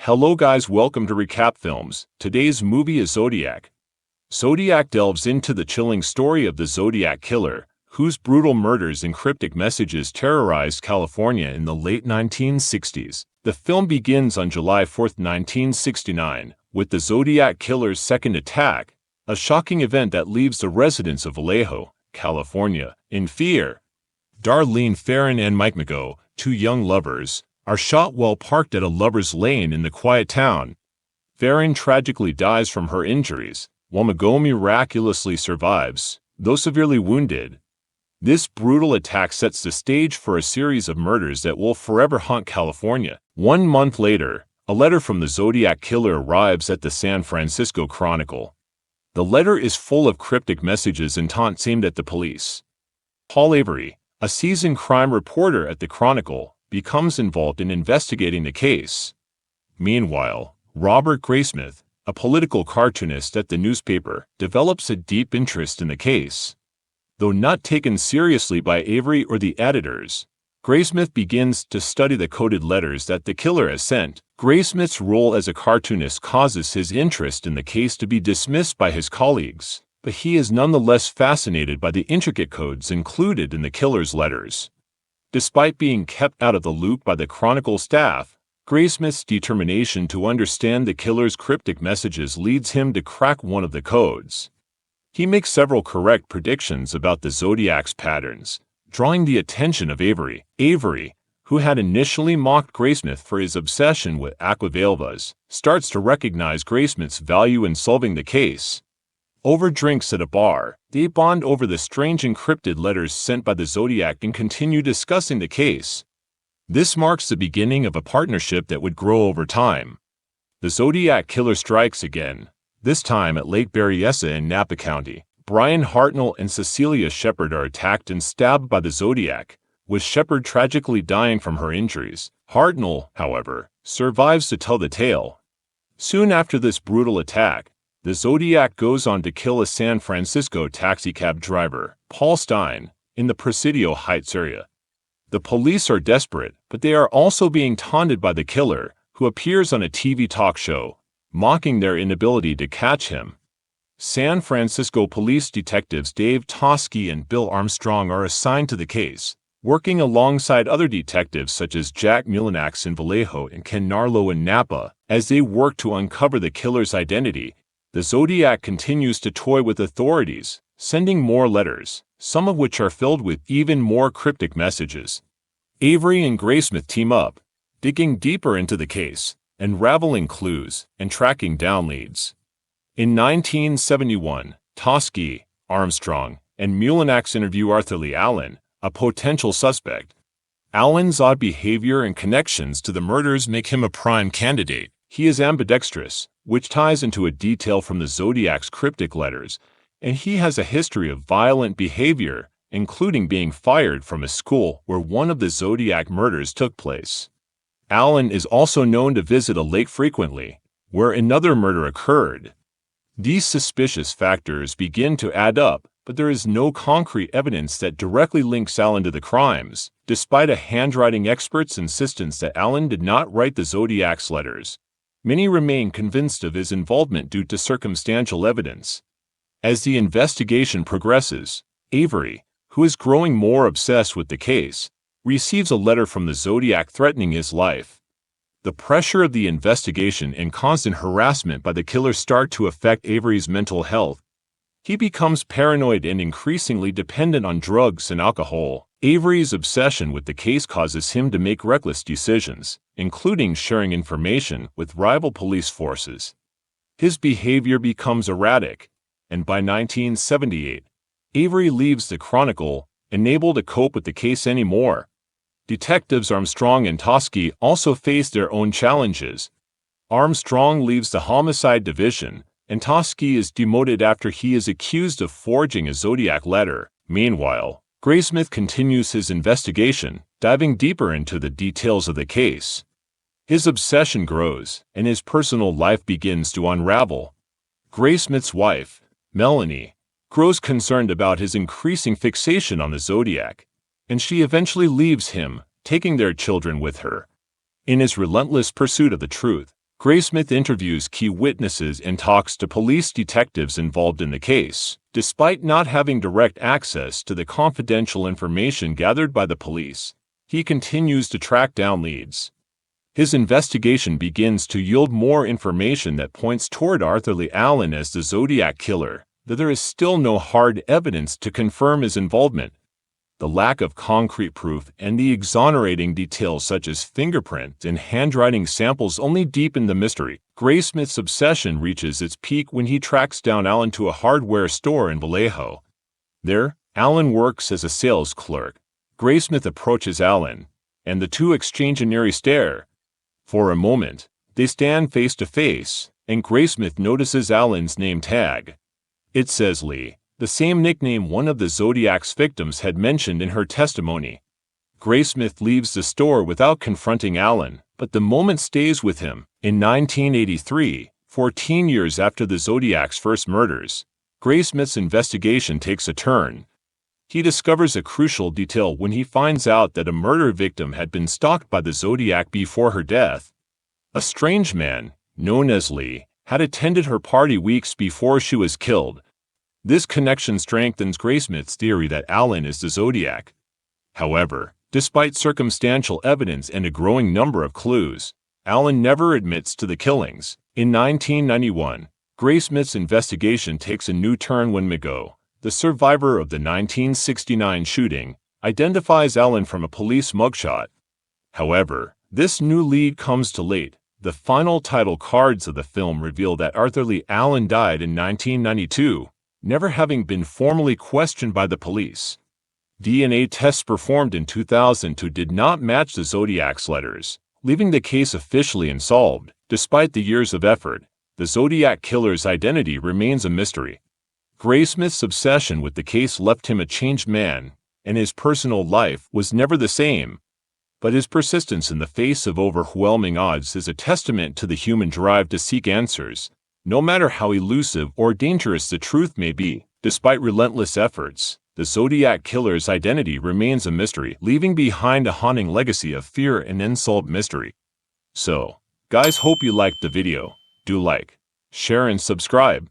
Hello guys, welcome to Recap Films. Today's movie is Zodiac. Zodiac delves into the chilling story of the Zodiac killer, whose brutal murders and cryptic messages terrorized California in the late 1960s. The film begins on July 4, 1969, with the Zodiac killer's second attack, a shocking event that leaves the residents of Vallejo, California, in fear. Darlene Ferrin and Mike Mago, two young lovers, are shot while parked at a lover's lane in the quiet town. Ferrin tragically dies from her injuries, while Mago miraculously survives, though severely wounded. This brutal attack sets the stage for a series of murders that will forever haunt California. 1 month later, a letter from the Zodiac killer arrives at the San Francisco Chronicle. The letter is full of cryptic messages and taunts aimed at the police. Paul Avery, a seasoned crime reporter at the Chronicle, becomes involved in investigating the case. Meanwhile, Robert Graysmith, a political cartoonist at the newspaper, develops a deep interest in the case. Though not taken seriously by Avery or the editors, Graysmith begins to study the coded letters that the killer has sent. Graysmith's role as a cartoonist causes his interest in the case to be dismissed by his colleagues, but he is nonetheless fascinated by the intricate codes included in the killer's letters. Despite being kept out of the loop by the Chronicle staff, Graysmith's determination to understand the killer's cryptic messages leads him to crack one of the codes. He makes several correct predictions about the Zodiac's patterns, drawing the attention of Avery. Avery, who had initially mocked Graysmith for his obsession with aquavelvas, starts to recognize Graysmith's value in solving the case. Over drinks at a bar, they bond over the strange encrypted letters sent by the Zodiac and continue discussing the case. This marks the beginning of a partnership that would grow over time. The Zodiac killer strikes again, this time at Lake Berryessa in Napa County. Brian Hartnell and Cecilia Shepard are attacked and stabbed by the Zodiac, with Shepard tragically dying from her injuries. Hartnell, however, survives to tell the tale. Soon after this brutal attack, the Zodiac goes on to kill a San Francisco taxicab driver, Paul Stein, in the Presidio Heights area. The police are desperate, but they are also being taunted by the killer, who appears on a TV talk show, mocking their inability to catch him. San Francisco police detectives Dave Toschi and Bill Armstrong are assigned to the case, working alongside other detectives such as Jack Mulinax in Vallejo and Ken Narlow in Napa. As they work to uncover the killer's identity, the Zodiac continues to toy with authorities, sending more letters, some of which are filled with even more cryptic messages. Avery and Graysmith team up, digging deeper into the case, unraveling clues, and tracking down leads. In 1971, Toschi, Armstrong, and Mulinax interview Arthur Lee Allen, a potential suspect. Allen's odd behavior and connections to the murders make him a prime candidate. He is ambidextrous, which ties into a detail from the Zodiac's cryptic letters, and he has a history of violent behavior, including being fired from a school where one of the Zodiac murders took place. Allen is also known to visit a lake frequently, where another murder occurred. These suspicious factors begin to add up, but there is no concrete evidence that directly links Allen to the crimes, despite a handwriting expert's insistence that Allen did not write the Zodiac's letters. Many remain convinced of his involvement due to circumstantial evidence. As the investigation progresses, Avery, who is growing more obsessed with the case, receives a letter from the Zodiac threatening his life. The pressure of the investigation and constant harassment by the killer start to affect Avery's mental health. He becomes paranoid and increasingly dependent on drugs and alcohol. Avery's obsession with the case causes him to make reckless decisions, including sharing information with rival police forces. His behavior becomes erratic, and by 1978, Avery leaves the Chronicle, unable to cope with the case anymore. Detectives Armstrong and Toschi also face their own challenges. Armstrong leaves the Homicide Division, and Toschi is demoted after he is accused of forging a Zodiac letter. Meanwhile, Graysmith continues his investigation, diving deeper into the details of the case. His obsession grows, and his personal life begins to unravel. Graysmith's wife, Melanie, grows concerned about his increasing fixation on the Zodiac, and she eventually leaves him, taking their children with her. In his relentless pursuit of the truth, Graysmith interviews key witnesses and talks to police detectives involved in the case, despite not having direct access to the confidential information gathered by the police. He continues to track down leads. His investigation begins to yield more information that points toward Arthur Lee Allen as the Zodiac killer, though there is still no hard evidence to confirm his involvement. The lack of concrete proof and the exonerating details such as fingerprints and handwriting samples only deepen the mystery. Graysmith's obsession reaches its peak when he tracks down Allen to a hardware store in Vallejo. There, Allen works as a sales clerk. Graysmith approaches Allen, and the two exchange an eerie stare. For a moment, they stand face to face, and Graysmith notices Allen's name tag. It says Lee, the same nickname one of the Zodiac's victims had mentioned in her testimony. Graysmith leaves the store without confronting Allen, but the moment stays with him. In 1983, 14 years after the Zodiac's first murders, Graysmith's investigation takes a turn. He discovers a crucial detail when he finds out that a murder victim had been stalked by the Zodiac before her death. A strange man, known as Lee, had attended her party weeks before she was killed. This connection strengthens Graysmith's theory that Allen is the Zodiac. However, despite circumstantial evidence and a growing number of clues, Allen never admits to the killings. In 1991, Graysmith's investigation takes a new turn when Migo, the survivor of the 1969 shooting, identifies Allen from a police mugshot. However, this new lead comes too late. The final title cards of the film reveal that Arthur Lee Allen died in 1992, never having been formally questioned by the police. DNA tests performed in 2002 did not match the Zodiac's letters, leaving the case officially unsolved. Despite the years of effort, the Zodiac killer's identity remains a mystery. Graysmith's obsession with the case left him a changed man, and his personal life was never the same. But his persistence in the face of overwhelming odds is a testament to the human drive to seek answers, no matter how elusive or dangerous the truth may be. Despite relentless efforts, the Zodiac killer's identity remains a mystery, leaving behind a haunting legacy of fear and unsolved mystery. So, guys, hope you liked the video. Do like, share, and subscribe.